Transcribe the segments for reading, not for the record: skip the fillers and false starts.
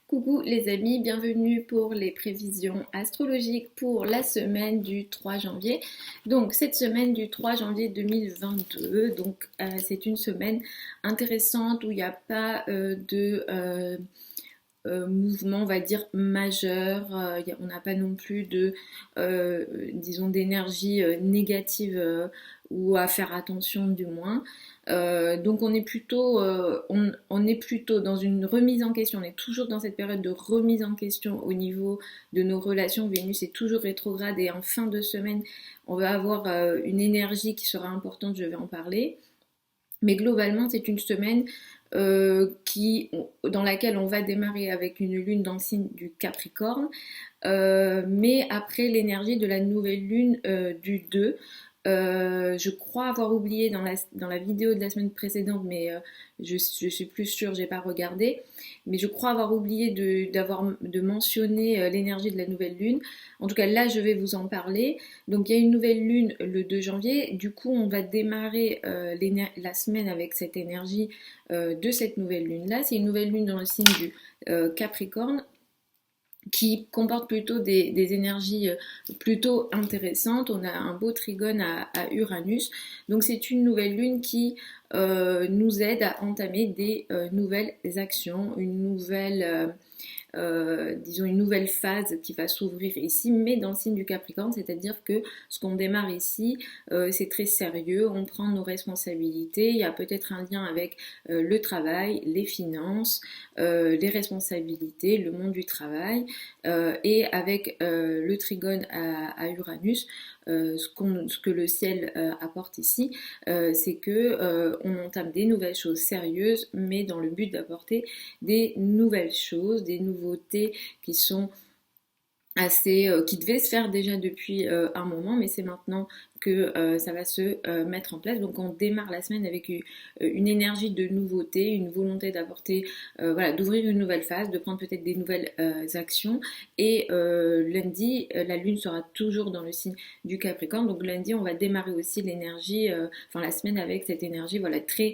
Coucou les amis, bienvenue pour les prévisions astrologiques pour la semaine du 3 janvier. Donc cette semaine du 3 janvier 2022, c'est une semaine intéressante où il n'y a pas de mouvement, on va dire, majeur. On n'a pas non plus disons, d'énergie négative ou à faire attention du moins. Donc on est plutôt dans une remise en question, on est toujours dans cette période de remise en question au niveau de nos relations. Vénus est toujours rétrograde et en fin de semaine, on va avoir une énergie qui sera importante, je vais en parler. Mais globalement, c'est une semaine dans laquelle on va démarrer avec une lune dans le signe du Capricorne, mais après l'énergie de la nouvelle lune du 2. Je crois avoir oublié dans la vidéo de la semaine précédente, mais je suis plus sûre, j'ai pas regardé. Mais je crois avoir oublié de mentionner l'énergie de la nouvelle lune. En tout cas, là, je vais vous en parler. Donc, il y a une nouvelle lune le 2 janvier. Du coup, on va démarrer la semaine avec cette énergie de cette nouvelle lune-là. C'est une nouvelle lune dans le signe du Capricorne, qui comporte plutôt des énergies plutôt intéressantes. On a un beau trigone à Uranus. Donc c'est une nouvelle lune qui nous aide à entamer des nouvelles actions, disons une nouvelle phase qui va s'ouvrir ici, mais dans le signe du Capricorne, c'est-à-dire que ce qu'on démarre ici, c'est très sérieux, on prend nos responsabilités, il y a peut-être un lien avec le travail, les finances, les responsabilités, le monde du travail, et avec le trigone à Uranus, ce que le ciel apporte ici, c'est que on entame des nouvelles choses sérieuses, mais dans le but d'apporter des nouvelles choses, des nouveautés qui sont qui devait se faire déjà depuis un moment, mais c'est maintenant que ça va se mettre en place. Donc on démarre la semaine avec une énergie de nouveauté, une volonté d'apporter, voilà, d'ouvrir une nouvelle phase, de prendre peut-être des nouvelles actions. Et lundi, la lune sera toujours dans le signe du Capricorne. Donc lundi, on va démarrer aussi l'énergie, enfin la semaine avec cette énergie, voilà, très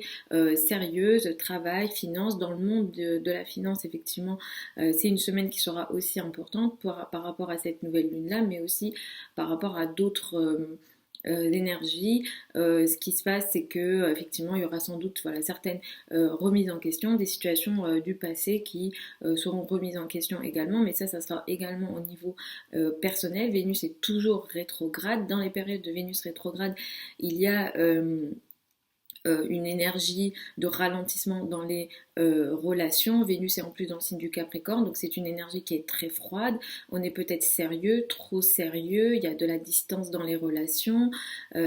sérieuse, travail, finance. Dans le monde de la finance, effectivement, c'est une semaine qui sera aussi importante par rapport à cette nouvelle lune-là, mais aussi par rapport à d'autres d'énergie. Ce qui se passe, c'est que effectivement, il y aura sans doute, voilà, certaines remises en question, des situations du passé qui seront remises en question également, mais ça sera également au niveau personnel. Vénus est toujours rétrograde. Dans les périodes de Vénus rétrograde, il y a une énergie de ralentissement dans les relations. Vénus est en plus dans le signe du Capricorne, donc c'est une énergie qui est très froide. On est peut-être sérieux, trop sérieux, il y a de la distance dans les relations,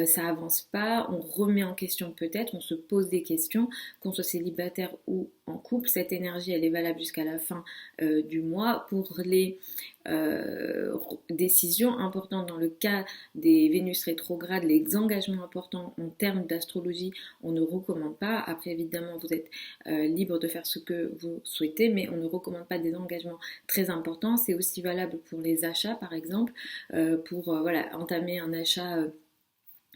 ça avance pas, on remet en question peut-être, on se pose des questions, qu'on soit célibataire ou en couple. Cette énergie, elle est valable jusqu'à la fin du mois. Pour les décisions importantes dans le cas des Vénus rétrogrades, les engagements importants en termes d'astrologie, on ne recommande pas. Après, évidemment, vous êtes libre de faire ce que vous souhaitez, mais on ne recommande pas des engagements très importants. C'est aussi valable pour les achats, par exemple, pour voilà, entamer un achat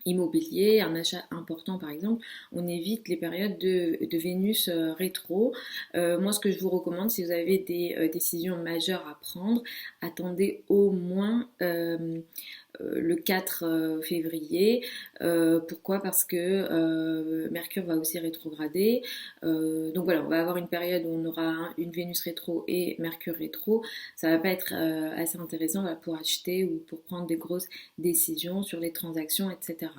immobilier, un achat important par exemple, on évite les périodes de Vénus rétro. Moi, ce que je vous recommande, si vous avez des décisions majeures à prendre, attendez au moins le 4 février. Pourquoi? Parce que Mercure va aussi rétrograder. Donc voilà, on va avoir une période où on aura une Vénus rétro et Mercure rétro. Ça va pas être assez intéressant pour acheter ou pour prendre des grosses décisions sur les transactions, etc.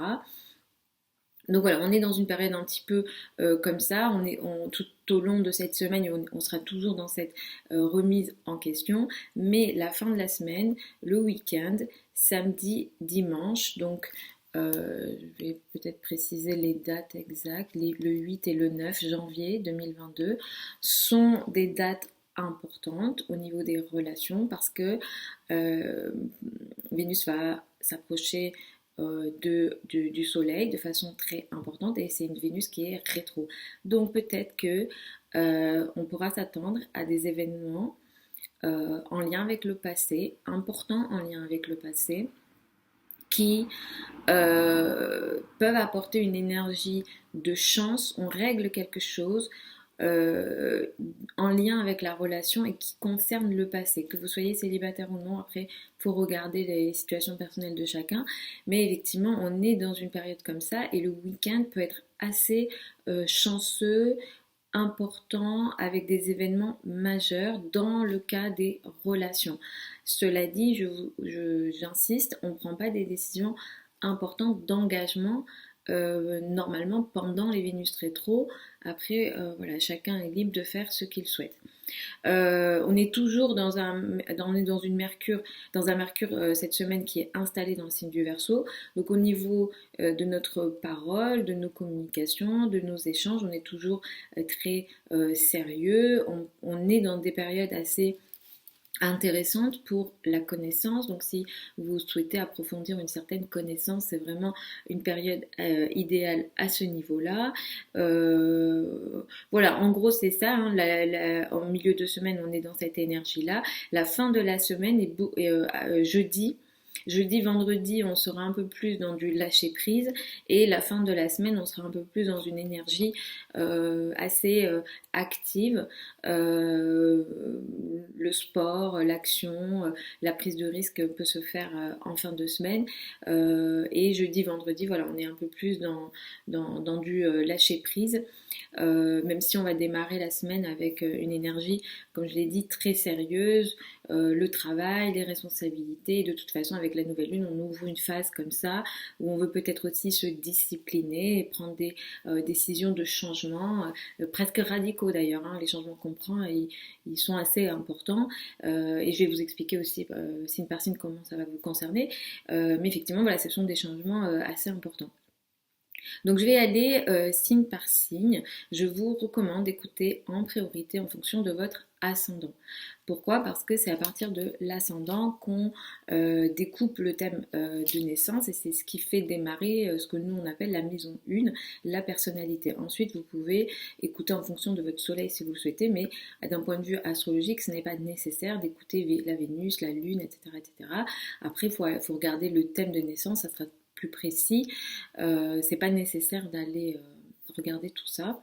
Donc voilà, on est dans une période un petit peu comme ça, tout au long de cette semaine, on sera toujours dans cette remise en question, mais la fin de la semaine, le week-end, samedi, dimanche, donc je vais peut-être préciser les dates exactes, le 8 et le 9 janvier 2022 sont des dates importantes au niveau des relations parce que euh, Vénus va s'approcher du Soleil de façon très importante et c'est une Vénus qui est rétro. Donc peut-être que on pourra s'attendre à des événements en lien avec le passé, importants en lien avec le passé, qui peuvent apporter une énergie de chance. On règle quelque chose, euh, en lien avec la relation et qui concerne le passé. Que vous soyez célibataire ou non, après, il faut regarder les situations personnelles de chacun. Mais effectivement, on est dans une période comme ça et le week-end peut être assez chanceux, important, avec des événements majeurs dans le cas des relations. Cela dit, j'insiste, on ne prend pas des décisions importantes d'engagement normalement pendant les Vénus rétro. Après, voilà, chacun est libre de faire ce qu'il souhaite. On est toujours on est dans un Mercure cette semaine qui est installé dans le signe du Verseau. Donc au niveau de notre parole, de nos communications, de nos échanges, on est toujours très sérieux. On est dans des périodes assez intéressante pour la connaissance. Donc si vous souhaitez approfondir une certaine connaissance, c'est vraiment une période idéale à ce niveau-là. Voilà, en gros c'est ça. Hein, en milieu de semaine, on est dans cette énergie-là. La fin de la semaine est jeudi. Jeudi, vendredi, on sera un peu plus dans du lâcher prise et la fin de la semaine, on sera un peu plus dans une énergie assez active. Euh, le sport, l'action, la prise de risque peut se faire en fin de semaine. Et jeudi, vendredi, voilà, on est un peu plus dans du lâcher prise. Même si on va démarrer la semaine avec une énergie, comme je l'ai dit, très sérieuse, le travail, les responsabilités. Et de toute façon, avec la nouvelle lune, on ouvre une phase comme ça où on veut peut-être aussi se discipliner et prendre des décisions de changement, presque radicaux d'ailleurs. Hein. Les changements qu'on prend, ils sont assez importants. Et je vais vous expliquer aussi signe par signe comment ça va vous concerner. Mais effectivement, voilà, ce sont des changements assez importants. Donc je vais aller signe par signe. Je vous recommande d'écouter en priorité en fonction de votre ascendant. Pourquoi? Parce que c'est à partir de l'ascendant qu'on découpe le thème de naissance et c'est ce qui fait démarrer ce que nous on appelle la maison 1, la personnalité. Ensuite, vous pouvez écouter en fonction de votre soleil si vous le souhaitez, mais d'un point de vue astrologique, ce n'est pas nécessaire d'écouter la Vénus, la Lune, etc. etc. Après, faut regarder le thème de naissance, ça sera plus précis. C'est pas nécessaire d'aller regarder tout ça.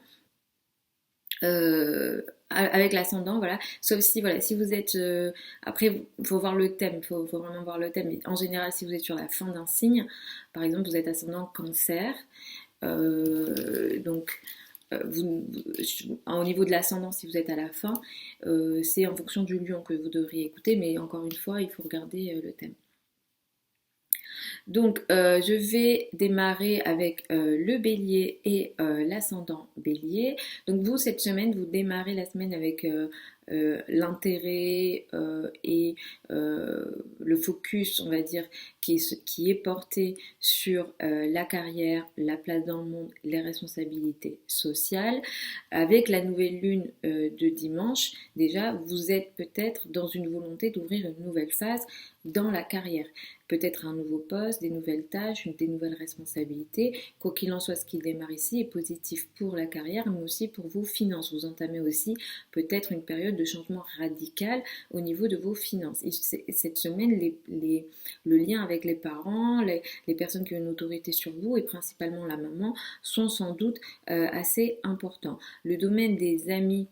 Avec l'ascendant, voilà. Sauf si, voilà, si vous êtes. Après, il faut voir le thème, faut vraiment voir le thème. Mais en général, si vous êtes sur la fin d'un signe, par exemple, vous êtes ascendant cancer, donc. Au niveau de l'ascendant, si vous êtes à la fin, c'est en fonction du lion que vous devriez écouter, mais encore une fois, il faut regarder le thème. Donc, je vais démarrer avec le bélier et l'ascendant bélier. Donc, vous, cette semaine, vous démarrez la semaine avec l'intérêt et le focus, on va dire, qui est porté sur la carrière, la place dans le monde, les responsabilités sociales. Avec la nouvelle lune de dimanche, déjà, vous êtes peut-être dans une volonté d'ouvrir une nouvelle phase dans la carrière. Peut-être un nouveau poste, des nouvelles tâches, des nouvelles responsabilités. Quoi qu'il en soit, ce qui démarre ici est positif pour la carrière, mais aussi pour vos finances. Vous entamez aussi peut-être une période de changement radical au niveau de vos finances. Et cette semaine, le lien avec les parents, les personnes qui ont une autorité sur vous, et principalement la maman, sont sans doute assez importants. Le domaine des amis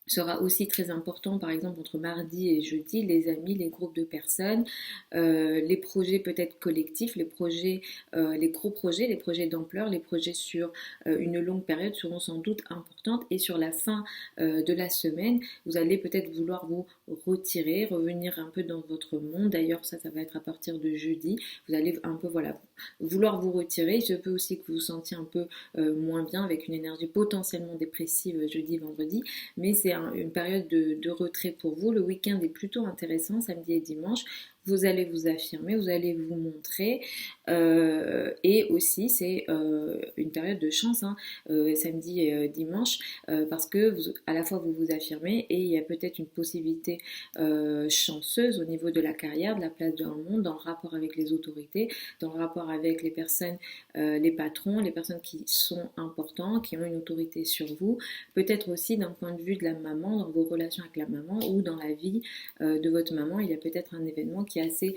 sera aussi très important, par exemple entre mardi et jeudi, les amis, les groupes de personnes, les projets peut-être collectifs, les gros projets, les projets d'ampleur, les projets sur une longue période seront sans doute importantes et sur la fin de la semaine, vous allez peut-être vouloir vous retirer, revenir un peu dans votre monde. D'ailleurs, ça va être à partir de jeudi. Vous allez un peu, voilà, vouloir vous retirer. Il se peut aussi que vous vous sentiez un peu moins bien avec une énergie potentiellement dépressive jeudi, vendredi, mais c'est une période de retrait pour vous. Le week-end est plutôt intéressant, samedi et dimanche. Vous allez vous affirmer, vous allez vous montrer et aussi c'est une période de chance hein, samedi et dimanche parce que à la fois vous vous affirmez et il y a peut-être une possibilité chanceuse au niveau de la carrière, de la place dans le monde, dans le rapport avec les autorités, dans le rapport avec les personnes, les patrons, les personnes qui sont importants, qui ont une autorité sur vous, peut-être aussi d'un point de vue de la maman, dans vos relations avec la maman ou dans la vie de votre maman, il y a peut-être un événement qui est assez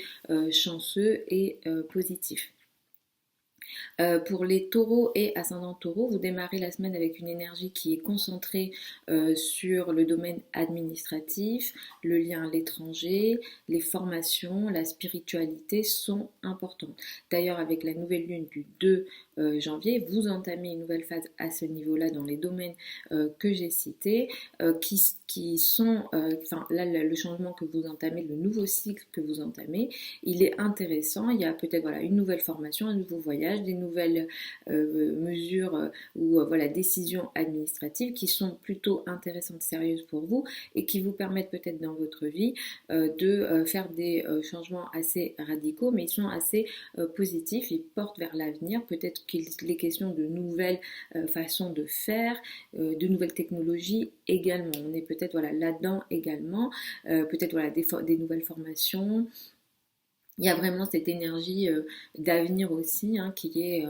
chanceux et positif. Pour les taureaux et ascendants taureaux, vous démarrez la semaine avec une énergie qui est concentrée sur le domaine administratif, le lien à l'étranger, les formations, la spiritualité sont importantes. D'ailleurs, avec la nouvelle lune du 2 janvier, vous entamez une nouvelle phase à ce niveau-là dans les domaines que j'ai cités, qui sont, enfin là, le changement que vous entamez, le nouveau cycle que vous entamez, il est intéressant. Il y a peut-être voilà, une nouvelle formation, un nouveau voyage, des nouvelles mesures ou voilà, décisions administratives qui sont plutôt intéressantes, sérieuses pour vous et qui vous permettent peut-être dans votre vie de faire des changements assez radicaux, mais ils sont assez positifs, ils portent vers l'avenir. Peut-être qu'il est question de nouvelles façons de faire, de nouvelles technologies également. On est peut-être voilà, là-dedans également, peut-être voilà, des nouvelles formations. Il y a vraiment cette énergie d'avenir aussi hein, qui est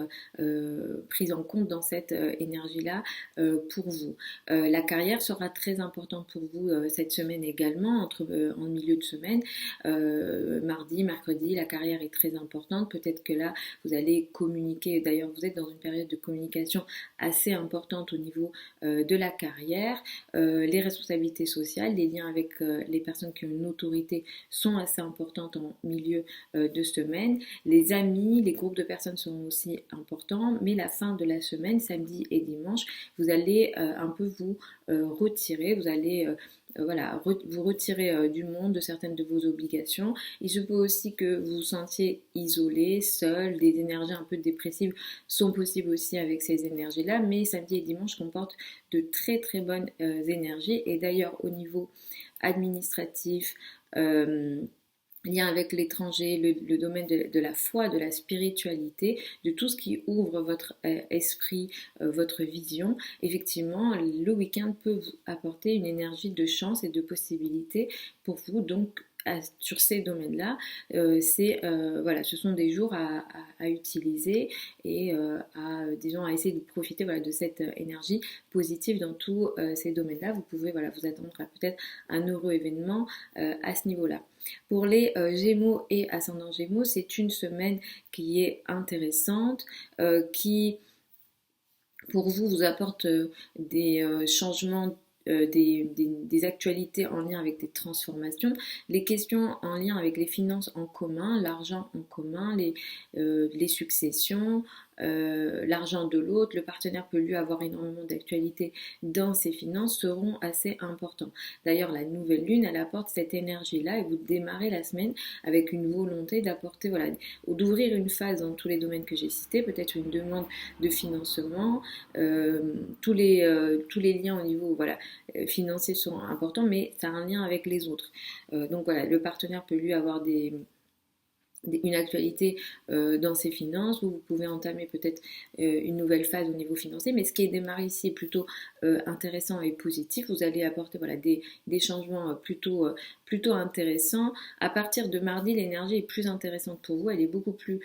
prise en compte dans cette énergie-là pour vous. La carrière sera très importante pour vous cette semaine également, en milieu de semaine. Mardi, mercredi, la carrière est très importante. Peut-être que là, vous allez communiquer. D'ailleurs, vous êtes dans une période de communication assez importante au niveau de la carrière. Les responsabilités sociales, les liens avec les personnes qui ont une autorité sont assez importantes en milieu de semaine. Les amis, les groupes de personnes sont aussi importants, mais la fin de la semaine, samedi et dimanche, vous allez un peu vous retirer, vous allez voilà, vous retirer du monde, de certaines de vos obligations. Il se peut aussi que vous vous sentiez isolé, seul, des énergies un peu dépressives sont possibles aussi avec ces énergies-là, mais samedi et dimanche comportent de très très bonnes énergies et d'ailleurs au niveau administratif, lien avec l'étranger, le domaine de la foi, de la spiritualité, de tout ce qui ouvre votre esprit, votre vision, effectivement, le week-end peut vous apporter une énergie de chance et de possibilités pour vous. Donc, sur ces domaines-là, voilà, ce sont des jours à utiliser et disons, à essayer de profiter voilà, de cette énergie positive dans tous ces domaines-là. Vous pouvez voilà, vous attendre à peut-être un heureux événement à ce niveau-là. Pour les Gémeaux et ascendants Gémeaux, c'est une semaine qui est intéressante, qui pour vous vous apporte des changements des actualités en lien avec des transformations, les questions en lien avec les finances en commun, l'argent en commun, les successions, l'argent de l'autre, le partenaire peut lui avoir énormément d'actualités dans ses finances, seront assez importants. D'ailleurs, la nouvelle lune, elle apporte cette énergie-là et vous démarrez la semaine avec une volonté d'apporter, voilà, ou d'ouvrir une phase dans tous les domaines que j'ai cités, peut-être une demande de financement, tous les liens au niveau voilà, financier sont importants, mais ça a un lien avec les autres. Donc voilà, le partenaire peut lui avoir une actualité dans ses finances, où vous pouvez entamer peut-être une nouvelle phase au niveau financier, mais ce qui est démarré ici est plutôt intéressant et positif. Vous allez apporter voilà, des changements plutôt intéressants. À partir de mardi, l'énergie est plus intéressante pour vous, elle est beaucoup plus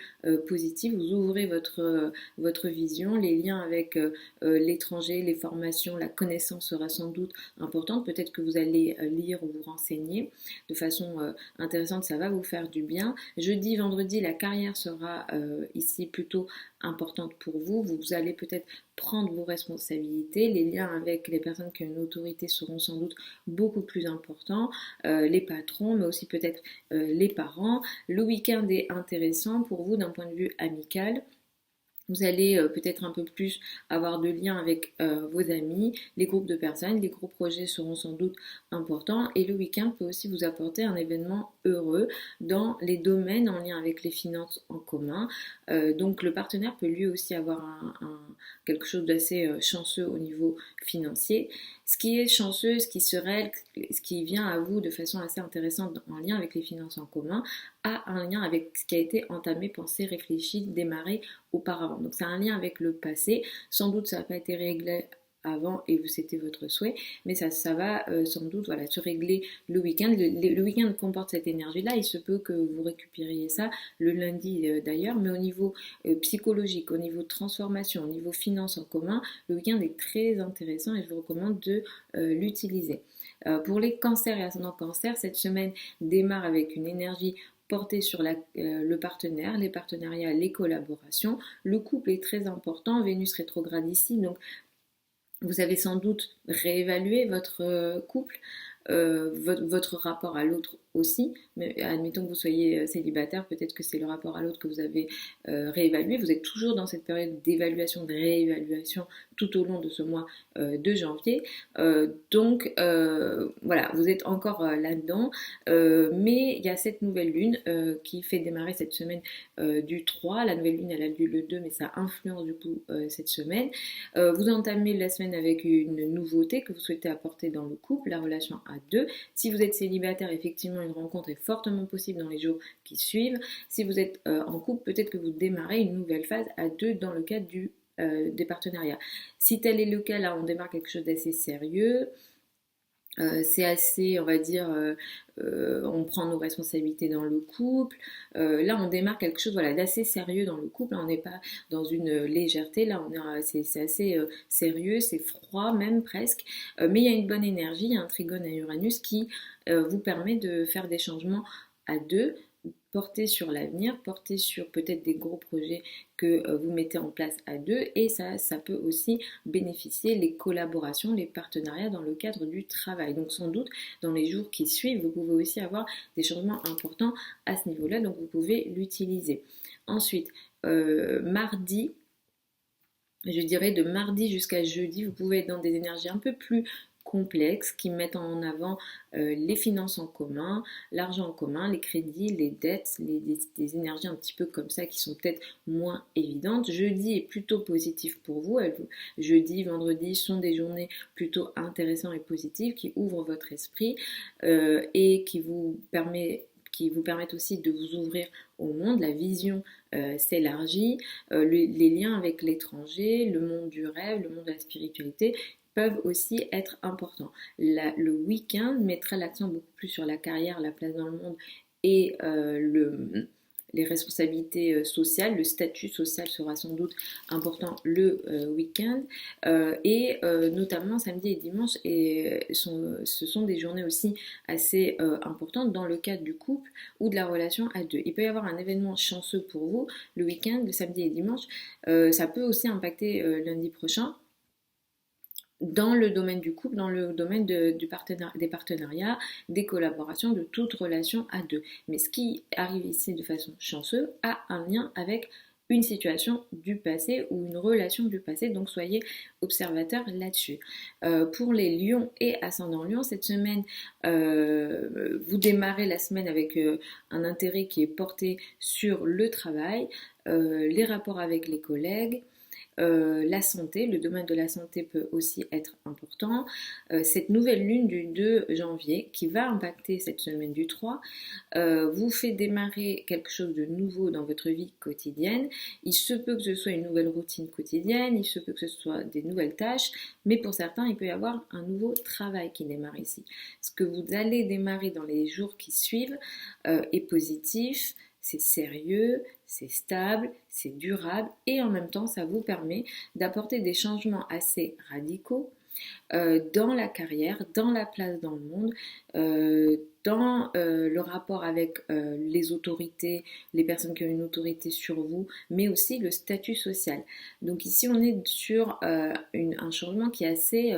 positive. Vous ouvrez votre vision, les liens avec l'étranger, les formations, la connaissance sera sans doute importante. Peut-être que vous allez lire ou vous renseigner de façon intéressante, ça va vous faire du bien. Jeudi, vendredi, la carrière sera ici plutôt importante pour vous. Vous allez peut-être prendre vos responsabilités. Les liens avec les personnes qui ont une autorité seront sans doute beaucoup plus importants. Les patrons, mais aussi peut-être les parents. Le week-end est intéressant pour vous d'un point de vue amical. Vous allez peut-être un peu plus avoir de liens avec vos amis, les groupes de personnes, les gros projets seront sans doute importants et le week-end peut aussi vous apporter un événement heureux dans les domaines en lien avec les finances en commun. Donc le partenaire peut lui aussi avoir quelque chose d'assez chanceux au niveau financier. Ce qui est chanceux, ce qui vient à vous de façon assez intéressante en lien avec les finances en commun, a un lien avec ce qui a été entamé, pensé, réfléchi, démarré auparavant. Donc c'est un lien avec le passé. Sans doute ça n'a pas été réglé avant et c'était votre souhait, mais ça va sans doute voilà, se régler le week-end. Le week-end comporte cette énergie-là, il se peut que vous récupériez ça le lundi d'ailleurs, mais au niveau psychologique, au niveau transformation, au niveau finance en commun, le week-end est très intéressant et je vous recommande de l'utiliser. Pour les cancers et ascendants cancer, cette semaine démarre avec une énergie porté sur le partenaire, les partenariats, les collaborations. Le couple est très important, Vénus rétrograde ici, donc vous avez sans doute réévalué votre couple, votre rapport à l'autre aussi, mais admettons que vous soyez célibataire, peut-être que c'est le rapport à l'autre que vous avez réévalué. Vous êtes toujours dans cette période d'évaluation, de réévaluation tout au long de ce mois de janvier. Donc voilà, vous êtes encore là-dedans, mais il y a cette nouvelle lune qui fait démarrer cette semaine du 3. La nouvelle lune, elle a lieu le 2, mais ça influence du coup cette semaine. Vous entamez la semaine avec une nouveauté que vous souhaitez apporter dans le couple, la relation à deux. Si vous êtes célibataire, effectivement, une rencontre est fortement possible dans les jours qui suivent. Si vous êtes en couple, peut-être que vous démarrez une nouvelle phase à deux dans le cadre des partenariats. Si tel est le cas, là, on démarre quelque chose d'assez sérieux. C'est assez, on va dire, on prend nos responsabilités dans le couple. Là, on démarre quelque chose voilà, d'assez sérieux dans le couple. Là, on n'est pas dans une légèreté. Là, c'est assez sérieux, c'est froid même presque. Mais il y a une bonne énergie, il y a un trigone à Uranus qui vous permet de faire des changements à deux, porter sur l'avenir, porter sur peut-être des gros projets que vous mettez en place à deux, et ça peut aussi bénéficier les collaborations, les partenariats dans le cadre du travail. Donc sans doute dans les jours qui suivent, vous pouvez aussi avoir des changements importants à ce niveau-là, donc vous pouvez l'utiliser. Ensuite, mardi, je dirais de mardi jusqu'à jeudi, vous pouvez être dans des énergies un peu plus complexes qui mettent en avant les finances en commun, l'argent en commun, les crédits, les dettes, des énergies un petit peu comme ça qui sont peut-être moins évidentes. Jeudi est plutôt positif pour vous. Jeudi, vendredi sont des journées plutôt intéressantes et positives qui ouvrent votre esprit et qui vous permettent aussi de vous ouvrir au monde. La vision s'élargit, les liens avec l'étranger, le monde du rêve, le monde de la spiritualité peuvent aussi être importants. Le week-end mettra l'accent beaucoup plus sur la carrière, la place dans le monde et les responsabilités sociales. Le statut social sera sans doute important le week-end et notamment samedi et dimanche, ce sont des journées aussi assez importantes dans le cadre du couple ou de la relation à deux. Il peut y avoir un événement chanceux pour vous le week-end, le samedi et dimanche. Ça peut aussi impacter lundi prochain dans le domaine du couple, dans le domaine des partenariats, des collaborations, de toute relation à deux. Mais ce qui arrive ici de façon chanceuse a un lien avec une situation du passé ou une relation du passé, donc soyez observateurs là-dessus. Pour les lions et ascendants lions, cette semaine, vous démarrez la semaine avec un intérêt qui est porté sur le travail, les rapports avec les collègues, la santé, le domaine de la santé peut aussi être important. Cette nouvelle lune du 2 janvier qui va impacter cette semaine du 3 vous fait démarrer quelque chose de nouveau dans votre vie quotidienne. Il se peut que ce soit une nouvelle routine quotidienne, il se peut que ce soit des nouvelles tâches, mais pour certains, il peut y avoir un nouveau travail qui démarre ici. Ce que vous allez démarrer dans les jours qui suivent est positif, c'est sérieux, c'est stable, c'est durable et en même temps ça vous permet d'apporter des changements assez radicaux dans la carrière, dans la place dans le monde, dans le rapport avec les autorités, les personnes qui ont une autorité sur vous, mais aussi le statut social. Donc ici on est sur un changement qui est assez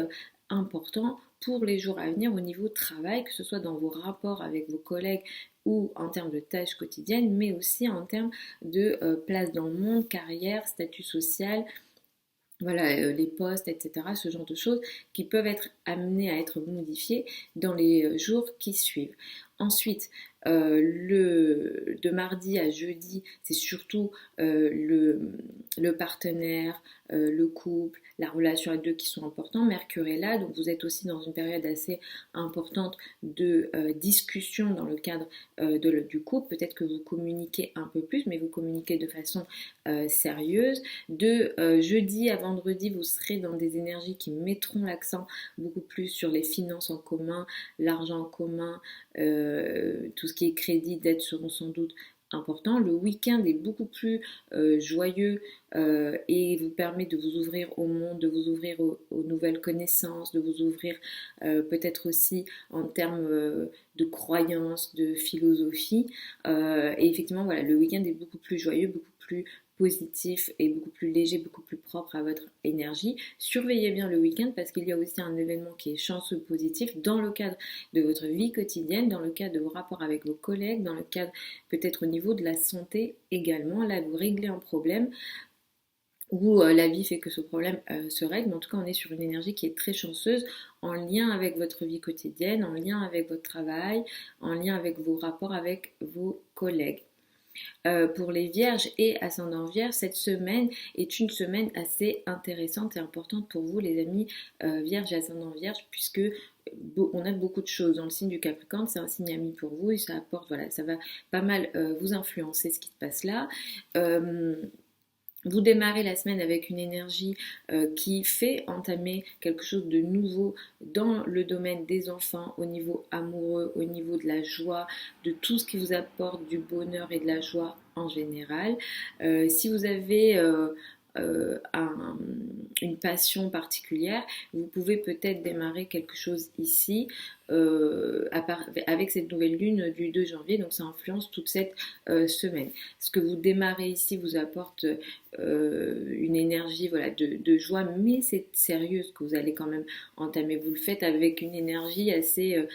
important pour les jours à venir au niveau travail, que ce soit dans vos rapports avec vos collègues ou en termes de tâches quotidiennes, mais aussi en termes de place dans le monde, carrière, statut social, voilà, les postes, etc., ce genre de choses qui peuvent être amenées à être modifiées dans les jours qui suivent. Ensuite, de mardi à jeudi, c'est surtout le partenaire, le couple, la relation à deux qui sont importants. Mercure est là, donc vous êtes aussi dans une période assez importante de discussion dans le cadre du couple. Peut-être que vous communiquez un peu plus, mais vous communiquez de façon sérieuse. De jeudi à vendredi, vous serez dans des énergies qui mettront l'accent beaucoup plus sur les finances en commun, l'argent en commun, tout ce qui est crédit, dette seront sans doute importants. Le week-end est beaucoup plus joyeux et vous permet de vous ouvrir au monde, de vous ouvrir aux nouvelles connaissances, de vous ouvrir peut-être aussi en termes de croyances, de philosophie. Et effectivement, voilà, le week-end est beaucoup plus joyeux, beaucoup plus positif et beaucoup plus léger, beaucoup plus propre à votre énergie. Surveillez bien le week-end parce qu'il y a aussi un événement qui est chanceux positif dans le cadre de votre vie quotidienne, dans le cadre de vos rapports avec vos collègues, dans le cadre peut-être au niveau de la santé également. Là, vous réglez un problème où la vie fait que ce problème se règle, mais en tout cas on est sur une énergie qui est très chanceuse en lien avec votre vie quotidienne, en lien avec votre travail, en lien avec vos rapports avec vos collègues. Pour les vierges et ascendants vierges, cette semaine est une semaine assez intéressante et importante pour vous les amis vierges et ascendants vierges puisque on a beaucoup de choses dans le signe du Capricorne, c'est un signe ami pour vous et ça apporte, voilà, ça va pas mal vous influencer ce qui se passe là. Vous démarrez la semaine avec une énergie qui fait entamer quelque chose de nouveau dans le domaine des enfants, au niveau amoureux, au niveau de la joie, de tout ce qui vous apporte du bonheur et de la joie en général. Si vous avez une passion particulière, vous pouvez peut-être démarrer quelque chose ici avec cette nouvelle lune du 2 janvier, donc ça influence toute cette semaine. Ce que vous démarrez ici vous apporte une énergie voilà, de joie, mais c'est sérieux ce que vous allez quand même entamer. Vous le faites avec une énergie assez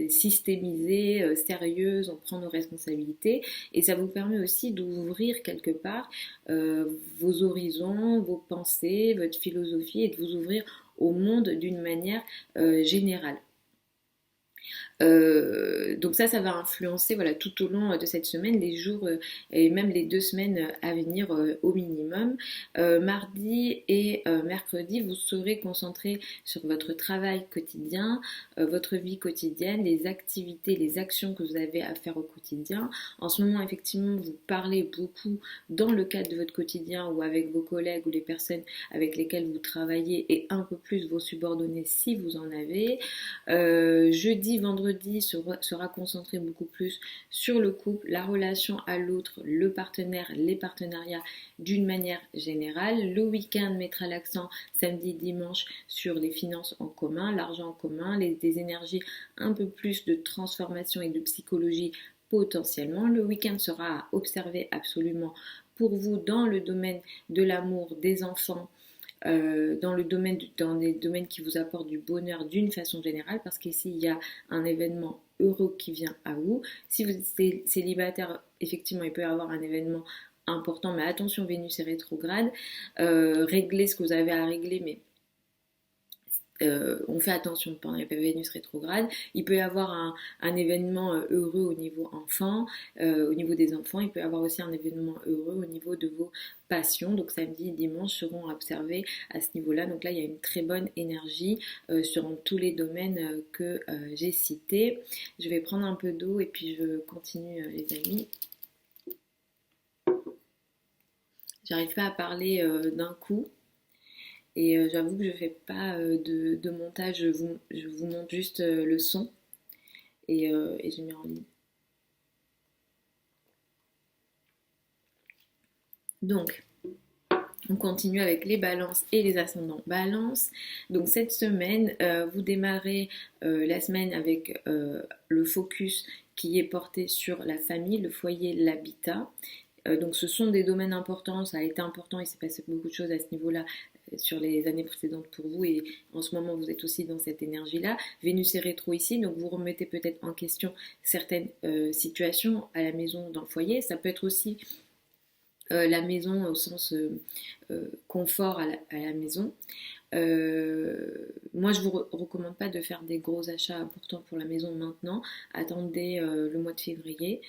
systémisée, sérieuse, on prend nos responsabilités et ça vous permet aussi d'ouvrir quelque part vos horizons, vos pensées, votre philosophie et de vous ouvrir au monde d'une manière générale. Donc ça va influencer voilà, tout au long de cette semaine, les jours et même les 2 semaines à venir au minimum. Mardi et mercredi, vous serez concentré sur votre travail quotidien, votre vie quotidienne, les activités, les actions que vous avez à faire au quotidien. En ce moment, effectivement, vous parlez beaucoup dans le cadre de votre quotidien ou avec vos collègues ou les personnes avec lesquelles vous travaillez et un peu plus vos subordonnés si vous en avez. Jeudi, vendredi sera concentré beaucoup plus sur le couple, la relation à l'autre, le partenaire, les partenariats d'une manière générale. Le week-end mettra l'accent samedi, dimanche sur les finances en commun, l'argent en commun, des énergies un peu plus de transformation et de psychologie potentiellement. Le week-end sera à observer absolument pour vous dans le domaine de l'amour, des enfants, dans des domaines qui vous apportent du bonheur d'une façon générale, parce qu'ici il y a un événement heureux qui vient à vous. Si vous êtes célibataire, effectivement il peut y avoir un événement important, mais attention, Vénus est rétrograde, réglez ce que vous avez à régler, mais on fait attention pendant les Vénus rétrograde. Il peut y avoir un événement heureux au niveau enfant, au niveau des enfants. Il peut y avoir aussi un événement heureux au niveau de vos passions. Donc samedi et dimanche seront observés à ce niveau-là. Donc là, il y a une très bonne énergie sur tous les domaines que j'ai cités. Je vais prendre un peu d'eau et puis je continue les amis. J'arrive pas à parler d'un coup. Et j'avoue que je fais pas de montage, je vous montre juste le son et je mets en ligne. Donc, on continue avec les balances et les ascendants balance. Donc cette semaine, vous démarrez la semaine avec le focus qui est porté sur la famille, le foyer, l'habitat. Donc ce sont des domaines importants, ça a été important, il s'est passé beaucoup de choses à ce niveau-là sur les années précédentes pour vous et en ce moment vous êtes aussi dans cette énergie-là. Vénus est rétro ici, donc vous remettez peut-être en question certaines situations à la maison, dans le foyer. Ça peut être aussi la maison au sens confort à la maison. Moi, je vous recommande pas de faire des gros achats importants pour la maison maintenant. Attendez le mois de février.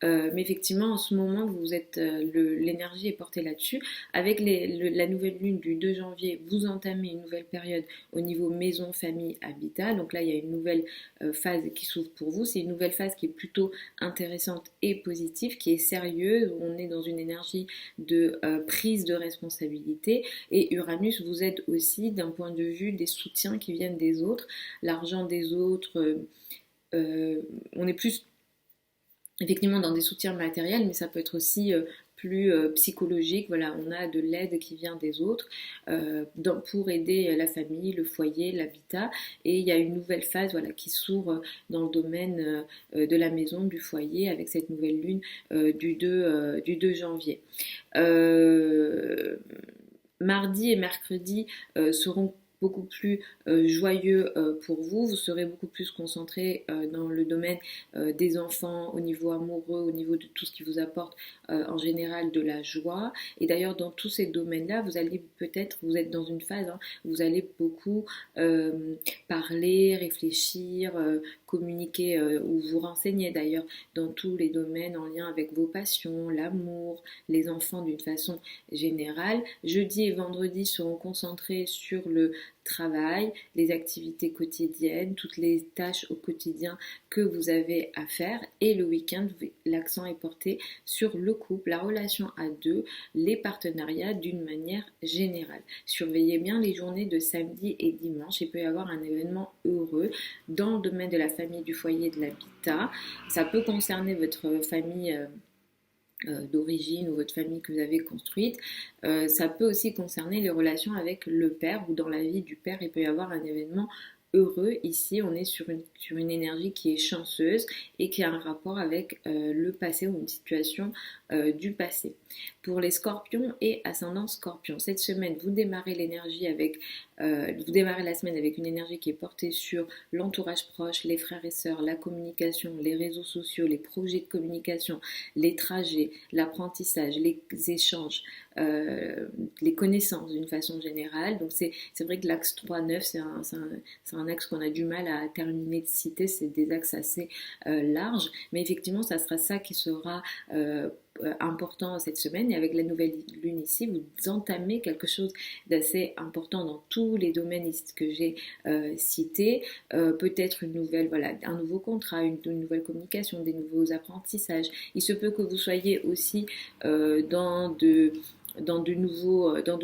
Mais effectivement, en ce moment, vous êtes l'énergie est portée là-dessus. Avec la nouvelle lune du 2 janvier, vous entamez une nouvelle période au niveau maison, famille, habitat. Donc là, il y a une nouvelle phase qui s'ouvre pour vous. C'est une nouvelle phase qui est plutôt intéressante et positive, qui est sérieuse. On est dans une énergie de prise de responsabilité. Et Uranus vous aide aussi d'un point de vue des soutiens qui viennent des autres, l'argent des autres. On est plus effectivement dans des soutiens matériels, mais ça peut être aussi plus psychologique. Voilà, on a de l'aide qui vient des autres pour aider la famille, le foyer, l'habitat. Et il y a une nouvelle phase voilà, qui s'ouvre dans le domaine de la maison, du foyer, avec cette nouvelle lune du 2 janvier. Mardi et mercredi seront beaucoup plus joyeux pour vous. Vous serez beaucoup plus concentré dans le domaine des enfants, au niveau amoureux, au niveau de tout ce qui vous apporte en général de la joie. Et d'ailleurs, dans tous ces domaines-là, vous allez peut-être, vous êtes dans une phase, hein, vous allez beaucoup parler, réfléchir, communiquer ou vous renseigner d'ailleurs dans tous les domaines en lien avec vos passions, l'amour, les enfants d'une façon générale. Jeudi et vendredi seront concentrés sur le travail, les activités quotidiennes, toutes les tâches au quotidien que vous avez à faire. Et le week-end, l'accent est porté sur le couple, la relation à deux, les partenariats d'une manière générale. Surveillez bien les journées de samedi et dimanche. Il peut y avoir un événement heureux dans le domaine de la famille, du foyer, de l'habitat. Ça peut concerner votre famille d'origine ou votre famille que vous avez construite. Ça peut aussi concerner les relations avec le père ou dans la vie du père, il peut y avoir un événement heureux. Ici, on est sur une énergie qui est chanceuse et qui a un rapport avec le passé ou une situation du passé. Pour les scorpions et ascendant scorpion, cette semaine, vous démarrez la semaine avec une énergie qui est portée sur l'entourage proche, les frères et sœurs, la communication, les réseaux sociaux, les projets de communication, les trajets, l'apprentissage, les échanges, les connaissances d'une façon générale. Donc c'est vrai que l'axe 3-9, c'est un axe qu'on a du mal à terminer de citer, c'est des axes assez larges, mais effectivement ça sera ça qui sera important cette semaine. Et avec la nouvelle lune ici, vous entamez quelque chose d'assez important dans tous les domaines que j'ai cités. Peut-être un nouveau contrat, une nouvelle communication, des nouveaux apprentissages. Il se peut que vous soyez aussi dans de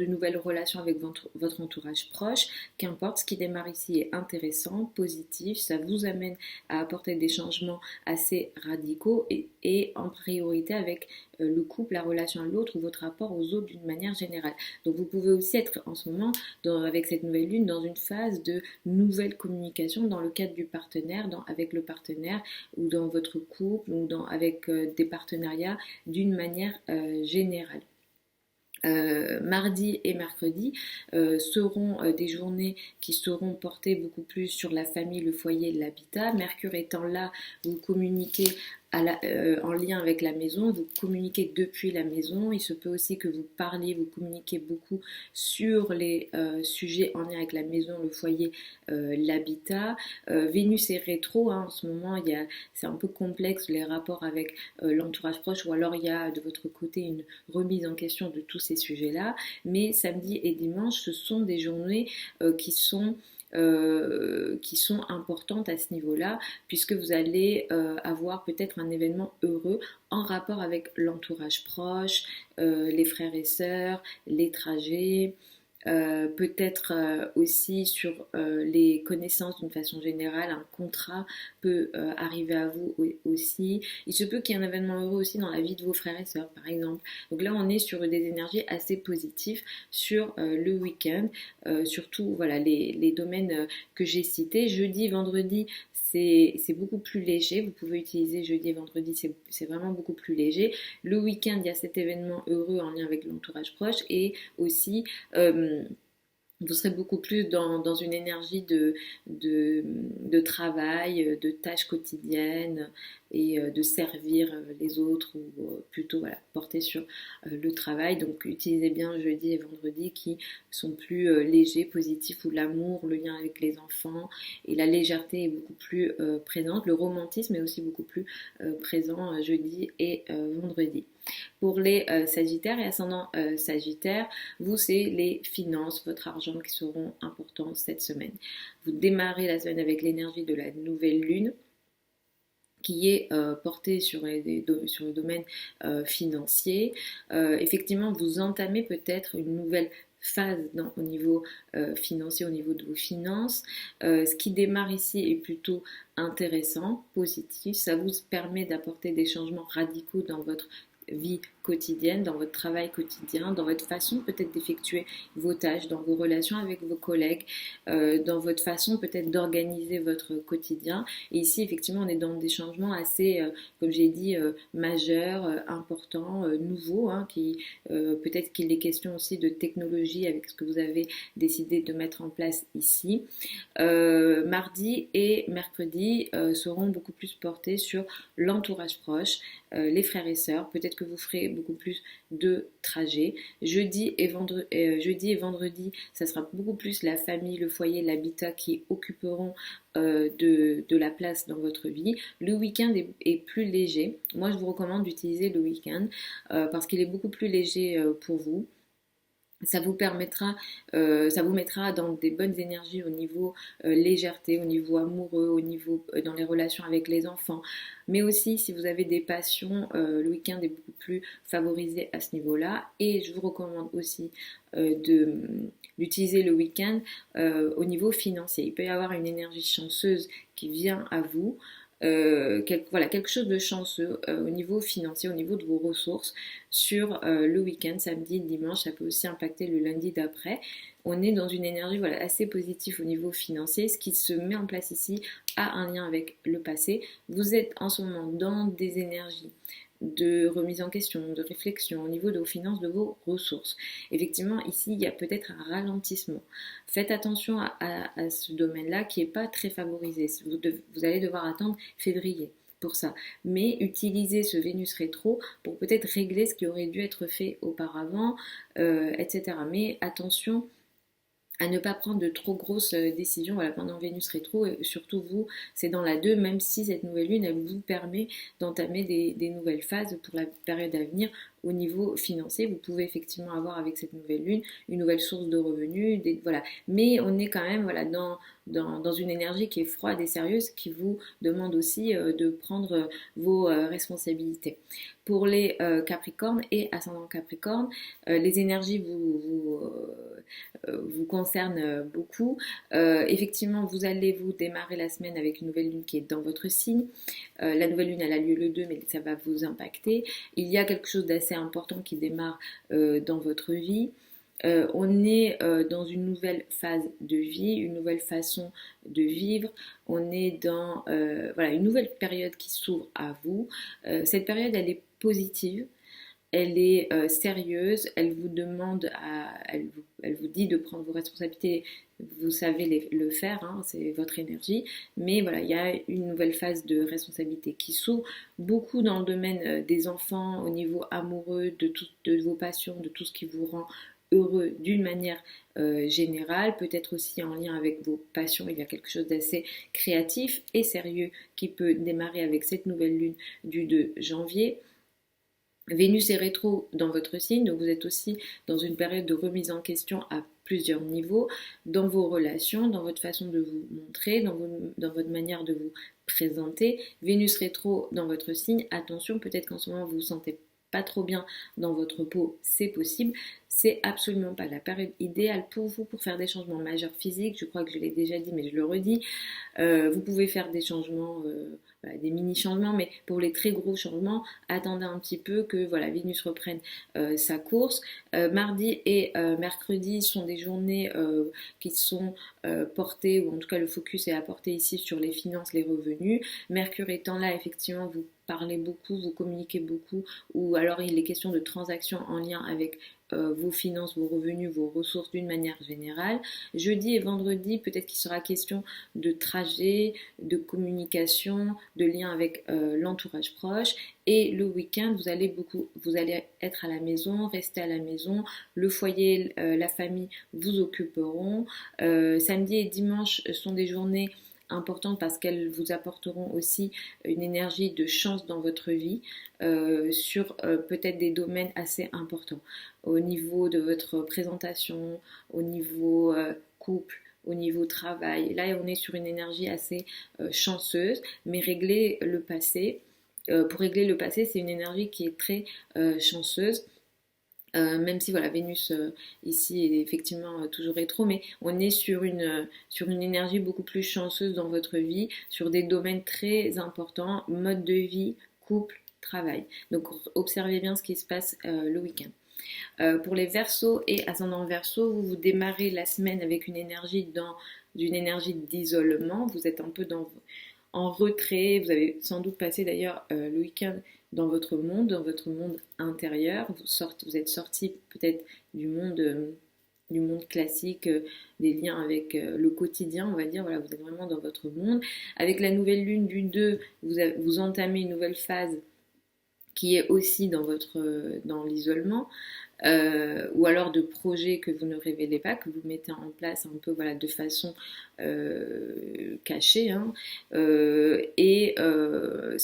nouvelles relations avec votre entourage proche. Qu'importe, ce qui démarre ici est intéressant, positif, ça vous amène à apporter des changements assez radicaux et en priorité avec le couple, la relation à l'autre ou votre rapport aux autres d'une manière générale. Donc vous pouvez aussi être en ce moment, avec cette nouvelle lune, dans une phase de nouvelle communication dans le cadre du partenaire, avec le partenaire ou dans votre couple ou avec des partenariats d'une manière générale. Mardi et mercredi seront des journées qui seront portées beaucoup plus sur la famille, le foyer, l'habitat. Mercure étant là, vous communiquez en lien avec la maison, vous communiquez depuis la maison. Il se peut aussi que vous parliez, vous communiquez beaucoup sur les sujets en lien avec la maison, le foyer, l'habitat. Vénus est rétro, hein, en ce moment c'est un peu complexe les rapports avec l'entourage proche, ou alors il y a de votre côté une remise en question de tous ces sujets-là. Mais samedi et dimanche, ce sont des journées qui sont importantes à ce niveau-là, puisque vous allez avoir peut-être un événement heureux en rapport avec l'entourage proche, les frères et sœurs, les trajets, peut-être aussi sur les connaissances d'une façon générale. Un contrat peut arriver à vous aussi. Il se peut qu'il y ait un événement heureux aussi dans la vie de vos frères et sœurs, par exemple. Donc là, on est sur des énergies assez positives sur le week-end, surtout voilà, les domaines que j'ai cités. Jeudi, vendredi, c'est beaucoup plus léger. Vous pouvez utiliser jeudi et vendredi, c'est vraiment beaucoup plus léger. Le week-end, il y a cet événement heureux en lien avec l'entourage proche, et aussi vous serez beaucoup plus dans une énergie de travail, de tâches quotidiennes et de servir les autres, ou plutôt voilà, porter sur le travail. Donc utilisez bien jeudi et vendredi qui sont plus légers, positifs, où l'amour, le lien avec les enfants et la légèreté est beaucoup plus présente. Le romantisme est aussi beaucoup plus présent jeudi et vendredi. Pour les Sagittaires et ascendant Sagittaire, vous, c'est les finances, votre argent qui seront importants cette semaine. Vous démarrez la semaine avec l'énergie de la nouvelle lune qui est portée sur le domaine financier. Effectivement, vous entamez peut-être une nouvelle phase au niveau financier, au niveau de vos finances. Ce qui démarre ici est plutôt intéressant, positif. Ça vous permet d'apporter des changements radicaux dans votre vie quotidienne, dans votre travail quotidien, dans votre façon peut-être d'effectuer vos tâches, dans vos relations avec vos collègues, dans votre façon peut-être d'organiser votre quotidien. Et ici, effectivement, on est dans des changements assez, comme j'ai dit, majeurs, importants, nouveaux, hein, qui peut-être qu'il est question aussi de technologie avec ce que vous avez décidé de mettre en place ici. Mardi et mercredi seront beaucoup plus portés sur l'entourage proche, les frères et sœurs. Peut-être que vous ferez beaucoup plus de trajets. Jeudi et vendredi, ça sera beaucoup plus la famille, le foyer, l'habitat qui occuperont de la place dans votre vie. Le week-end est plus léger. Moi, je vous recommande d'utiliser le week-end parce qu'il est beaucoup plus léger pour vous. Ça vous permettra, ça vous mettra dans des bonnes énergies au niveau légèreté, au niveau amoureux, au niveau dans les relations avec les enfants. Mais aussi, si vous avez des passions, le week-end est beaucoup plus favorisé à ce niveau-là. Et je vous recommande aussi d'utiliser le week-end au niveau financier. Il peut y avoir une énergie chanceuse qui vient à vous. Voilà, quelque chose de chanceux au niveau financier, au niveau de vos ressources sur le week-end, samedi, dimanche, ça peut aussi impacter le lundi d'après. On est dans une énergie voilà, assez positive au niveau financier. Ce qui se met en place ici a un lien avec le passé. Vous êtes en ce moment dans des énergies de remise en question, de réflexion au niveau de vos finances, de vos ressources. Effectivement, ici, il y a peut-être un ralentissement. Faites attention à ce domaine-là qui n'est pas très favorisé. Vous allez devoir attendre février pour ça. Mais utilisez ce Vénus rétro pour peut-être régler ce qui aurait dû être fait auparavant, etc. Mais attention à ne pas prendre de trop grosses décisions voilà, pendant Vénus rétro, et surtout vous, c'est dans la 2, même si cette nouvelle lune, elle vous permet d'entamer des nouvelles phases pour la période à venir au niveau financier. Vous pouvez effectivement avoir avec cette nouvelle lune une nouvelle source de revenus, voilà. Mais on est quand même voilà, dans une énergie qui est froide et sérieuse, qui vous demande aussi de prendre vos responsabilités. Pour les Capricornes et ascendant Capricorne, les énergies vous concernent beaucoup. Effectivement, vous allez vous démarrer la semaine avec une nouvelle lune qui est dans votre signe. La nouvelle lune, elle a lieu le 2, mais ça va vous impacter. Il y a quelque chose d'assez important qui démarre dans votre vie. On est dans une nouvelle phase de vie, une nouvelle façon de vivre. On est dans voilà, une nouvelle période qui s'ouvre à vous. Cette période, elle est positive. Elle est sérieuse, elle vous demande, elle vous dit de prendre vos responsabilités, vous savez le faire, hein, c'est votre énergie, mais voilà, il y a une nouvelle phase de responsabilité qui s'ouvre, beaucoup dans le domaine des enfants, au niveau amoureux, de vos passions, de tout ce qui vous rend heureux d'une manière générale, peut-être aussi en lien avec vos passions, il y a quelque chose d'assez créatif et sérieux qui peut démarrer avec cette nouvelle lune du 2 janvier. Vénus est rétro dans votre signe, donc vous êtes aussi dans une période de remise en question à plusieurs niveaux, dans vos relations, dans votre façon de vous montrer, dans votre manière de vous présenter. Vénus rétro dans votre signe, attention, peut-être qu'en ce moment vous vous sentez pas trop bien dans votre peau, c'est possible. C'est absolument pas la période idéale pour vous pour faire des changements majeurs physiques. Je crois que je l'ai déjà dit, mais je le redis. Vous pouvez faire des changements, voilà, des mini-changements, mais pour les très gros changements, attendez un petit peu que voilà, Vénus reprenne sa course. Mardi et mercredi sont des journées qui sont portées, ou en tout cas le focus est apporté ici sur les finances, les revenus. Mercure étant là, effectivement, vous parlez beaucoup, vous communiquez beaucoup, ou alors il est question de transactions en lien avec vos finances, vos revenus, vos ressources d'une manière générale. Jeudi et vendredi, peut-être qu'il sera question de trajet, de communication, de lien avec l'entourage proche. Et le week-end, vous allez être à la maison, rester à la maison. Le foyer, la famille vous occuperont. Samedi et dimanche sont des journées importantes parce qu'elles vous apporteront aussi une énergie de chance dans votre vie sur peut-être des domaines assez importants au niveau de votre présentation, au niveau couple, au niveau travail. Là, on est sur une énergie assez chanceuse, mais régler le passé. Pour régler le passé, c'est une énergie qui est très chanceuse. Même si voilà Vénus ici est effectivement toujours rétro, mais on est sur une énergie beaucoup plus chanceuse dans votre vie, sur des domaines très importants, mode de vie, couple, travail. Donc observez bien ce qui se passe le week-end. Pour les Verseaux et ascendant Verseau, vous démarrez la semaine avec d'une énergie d'isolement. Vous êtes un peu en retrait. Vous avez sans doute passé d'ailleurs le week-end dans votre monde intérieur. Vous êtes sorti peut-être du monde classique, des liens avec le quotidien, on va dire. Voilà, vous êtes vraiment dans votre monde. Avec la nouvelle lune du 2, vous entamez une nouvelle phase qui est aussi dans l'isolement, ou alors de projets que vous ne révélez pas, que vous mettez en place un peu voilà, de façon cachée. Hein. Ce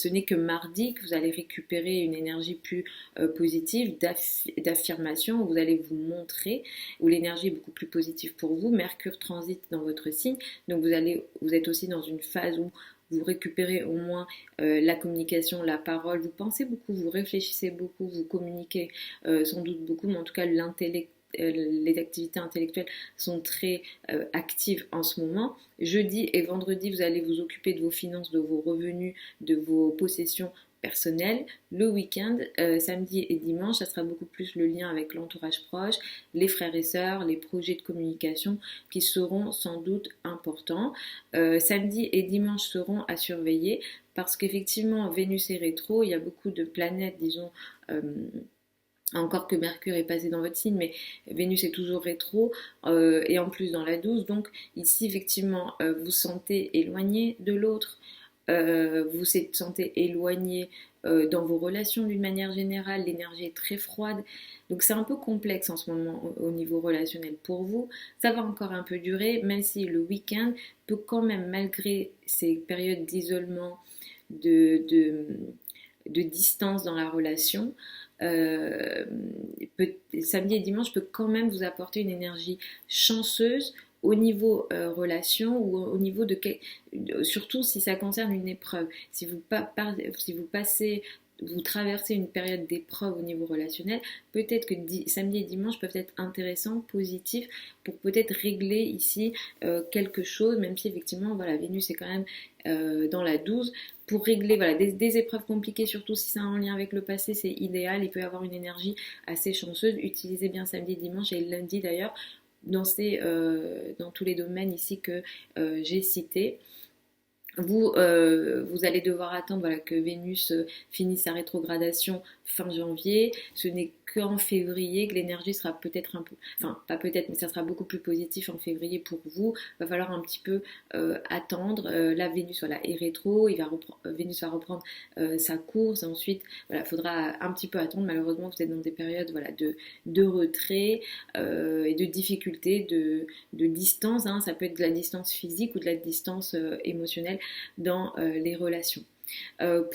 n'est que mardi que vous allez récupérer une énergie plus positive, d'affirmation, où vous allez vous montrer, où l'énergie est beaucoup plus positive pour vous. Mercure transite dans votre signe, donc vous êtes aussi dans une phase où vous récupérez au moins la communication, la parole, vous pensez beaucoup, vous réfléchissez beaucoup, vous communiquez sans doute beaucoup, mais en tout cas les activités intellectuelles sont très actives en ce moment. Jeudi et vendredi, vous allez vous occuper de vos finances, de vos revenus, de vos possessions personnelles. Le week-end, samedi et dimanche, ça sera beaucoup plus le lien avec l'entourage proche, les frères et sœurs, les projets de communication qui seront sans doute importants. Samedi et dimanche seront à surveiller parce qu'effectivement, Vénus est rétro, il y a beaucoup de planètes, disons, encore que Mercure est passé dans votre signe, mais Vénus est toujours rétro et en plus dans la 12. Donc ici, effectivement, vous sentez éloigné de l'autre, vous sentez éloigné dans vos relations d'une manière générale, l'énergie est très froide. Donc c'est un peu complexe en ce moment au niveau relationnel pour vous. Ça va encore un peu durer, même si le week-end peut quand même, malgré ces périodes d'isolement, de distance dans la relation, samedi et dimanche peut quand même vous apporter une énergie chanceuse au niveau relation ou au niveau surtout si ça concerne une épreuve. Si vous traversez une période d'épreuve au niveau relationnel, peut-être que samedi et dimanche peuvent être intéressants, positifs, pour peut-être régler ici quelque chose, même si effectivement, voilà, Vénus est quand même dans la 12, pour régler voilà, des épreuves compliquées, surtout si c'est en lien avec le passé, c'est idéal, il peut y avoir une énergie assez chanceuse. Utilisez bien samedi, dimanche et lundi d'ailleurs, dans tous les domaines ici que j'ai cités. Vous allez devoir attendre voilà, que Vénus finisse sa rétrogradation fin janvier. Ce n'est qu'en février que l'énergie sera peut-être un peu, enfin pas peut-être, mais ça sera beaucoup plus positif en février pour vous. Il va falloir un petit peu attendre. Là, Vénus voilà, est rétro, Vénus va reprendre sa course. Ensuite, voilà, il faudra un petit peu attendre. Malheureusement, vous êtes dans des périodes voilà, de retrait et de difficulté, de distance. Hein. Ça peut être de la distance physique ou de la distance émotionnelle dans les relations.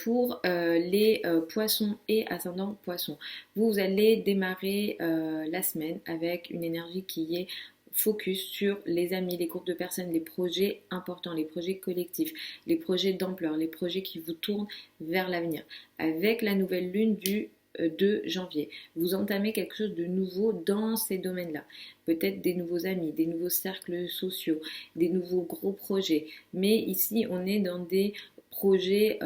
Pour les poissons et ascendants poissons, vous allez démarrer la semaine avec une énergie qui est focus sur les amis, les groupes de personnes, les projets importants, les projets collectifs, les projets d'ampleur, les projets qui vous tournent vers l'avenir. Avec la nouvelle lune du 2 janvier. Vous entamez quelque chose de nouveau dans ces domaines-là. Peut-être des nouveaux amis, des nouveaux cercles sociaux, des nouveaux gros projets. Mais ici, on est dans des projets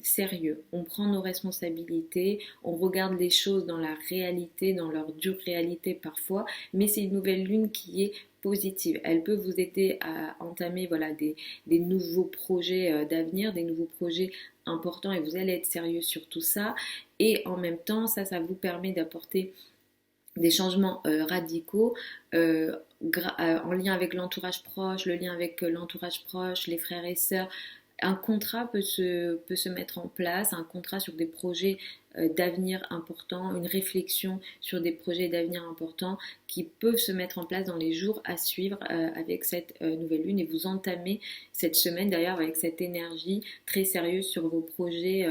sérieux. On prend nos responsabilités, on regarde les choses dans la réalité, dans leur dure réalité parfois, mais c'est une nouvelle lune qui est positive. Elle peut vous aider à entamer voilà, des nouveaux projets d'avenir, des nouveaux projets importants et vous allez être sérieux sur tout ça. Et en même temps, ça vous permet d'apporter des changements radicaux en lien avec l'entourage proche, le lien avec l'entourage proche, les frères et sœurs. Un contrat peut se mettre en place, un contrat sur des projets d'avenir importants, une réflexion sur des projets d'avenir importants qui peuvent se mettre en place dans les jours à suivre avec cette nouvelle lune et vous entamez cette semaine d'ailleurs avec cette énergie très sérieuse sur vos projets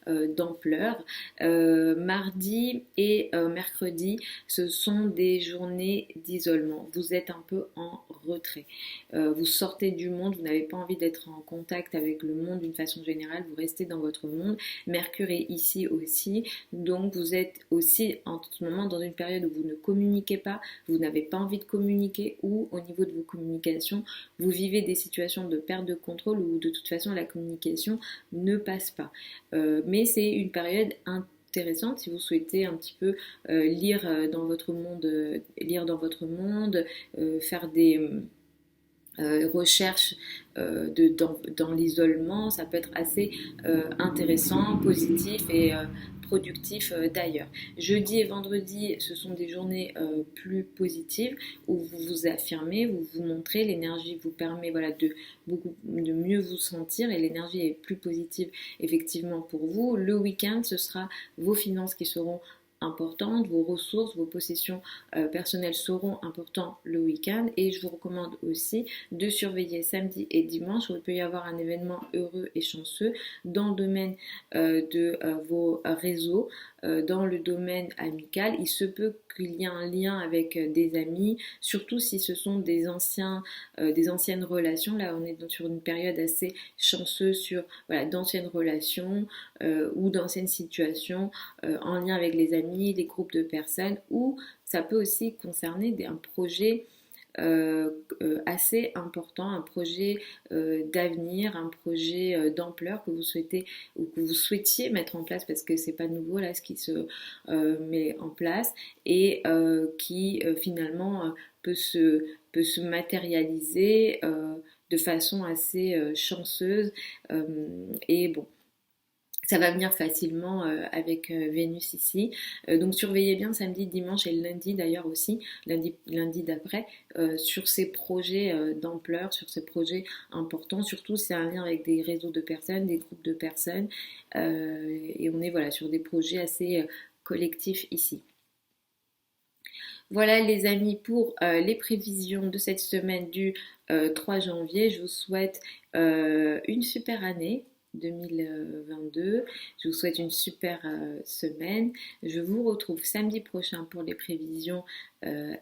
d'ampleur. Mardi et mercredi, ce sont des journées d'isolement. Vous êtes un peu en retrait. Vous sortez du monde, vous n'avez pas envie d'être en contact avec avec le monde d'une façon générale, vous restez dans votre monde. Mercure est ici aussi, donc vous êtes aussi en ce moment dans une période où vous ne communiquez pas, vous n'avez pas envie de communiquer, ou au niveau de vos communications, vous vivez des situations de perte de contrôle où de toute façon la communication ne passe pas. Mais c'est une période intéressante si vous souhaitez un petit peu lire dans votre monde, faire des recherches dans l'isolement, ça peut être assez intéressant, positif et productif d'ailleurs. Jeudi et vendredi, ce sont des journées plus positives où vous vous affirmez, vous vous montrez, l'énergie vous permet de mieux vous sentir et l'énergie est plus positive effectivement pour vous. Le week-end, ce sera vos finances qui seront importantes, vos ressources, vos possessions personnelles seront importantes le week-end, et je vous recommande aussi de surveiller samedi et dimanche où il peut y avoir un événement heureux et chanceux dans le domaine de vos réseaux, dans le domaine amical. Il se peut qu'il y ait un lien avec des amis, surtout si ce sont des anciennes relations. Là, on est sur une période assez chanceuse sur d'anciennes relations ou d'anciennes situations en lien avec les amis, des groupes de personnes, ou ça peut aussi concerner un projet assez important, un projet d'avenir, un projet d'ampleur que vous souhaitez ou que vous souhaitiez mettre en place, parce que c'est pas nouveau là ce qui se met en place, et qui finalement peut se matérialiser de façon assez chanceuse, et bon, ça va venir facilement avec Vénus ici. Donc surveillez bien samedi, dimanche et lundi d'ailleurs aussi, lundi d'après, sur ces projets d'ampleur, sur ces projets importants, surtout si c'est un lien avec des réseaux de personnes, des groupes de personnes. Et on est sur des projets assez collectifs ici. Voilà les amis pour les prévisions de cette semaine du 3 janvier. Je vous souhaite une super année 2022. Je vous souhaite une super semaine. Je vous retrouve samedi prochain pour les prévisions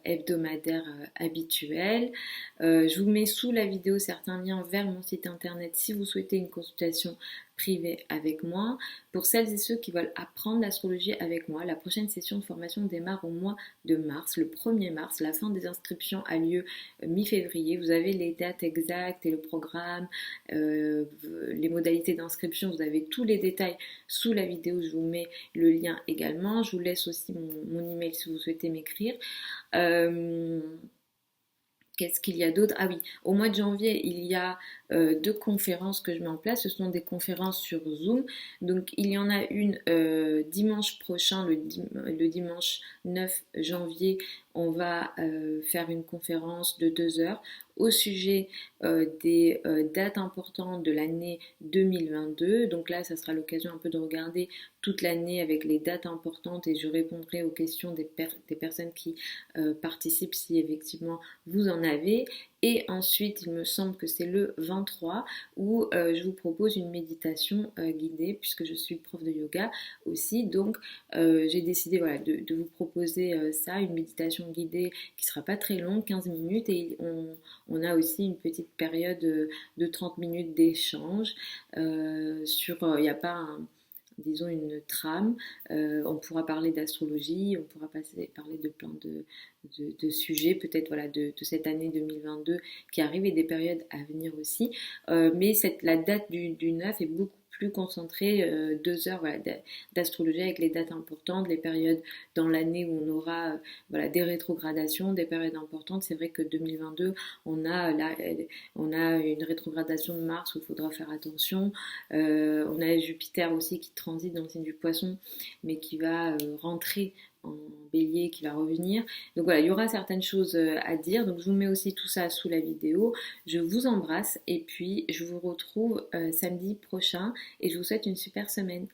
hebdomadaires habituelles. Je vous mets sous la vidéo certains liens vers mon site internet si vous souhaitez une consultation privée avec moi. Pour celles et ceux qui veulent apprendre l'astrologie avec moi, la prochaine session de formation démarre au mois de mars, le 1er mars. La fin des inscriptions a lieu mi-février. Vous avez les dates exactes et le programme, les modalités d'inscription. Vous avez tous les détails sous la vidéo. Je vous mets le lien également. Je vous laisse aussi mon email si vous souhaitez m'écrire. Qu'est-ce qu'il y a d'autre? Ah oui, au mois de janvier, il y a 2 conférences que je mets en place. Ce sont des conférences sur Zoom. Donc, il y en a une dimanche prochain, le dimanche 9 janvier. On va faire une conférence de 2 heures au sujet des dates importantes de l'année 2022. Donc là, ça sera l'occasion un peu de regarder toute l'année avec les dates importantes, et je répondrai aux questions des personnes qui participent si effectivement vous en avez. Et ensuite, il me semble que c'est le 23 où je vous propose une méditation guidée, puisque je suis prof de yoga aussi. Donc, j'ai décidé de vous proposer ça, une méditation guidée qui sera pas très longue, 15 minutes. Et on a aussi une petite période de 30 minutes d'échange il n'y a pas disons une trame, on pourra parler d'astrologie, on pourra parler de plein de sujets, peut-être de cette année 2022 qui arrive, et des périodes à venir aussi, mais la date du 9 est beaucoup plus concentrée, 2 heures d'astrologie avec les dates importantes, les périodes dans l'année où on aura des rétrogradations, des périodes importantes. C'est vrai que 2022, on a une rétrogradation de Mars où il faudra faire attention. On a Jupiter aussi qui transite dans le signe du Poisson, mais qui va rentrer en bélier, qui va revenir. Donc voilà, il y aura certaines choses à dire. Donc je vous mets aussi tout ça sous la vidéo. Je vous embrasse et puis je vous retrouve samedi prochain et je vous souhaite une super semaine.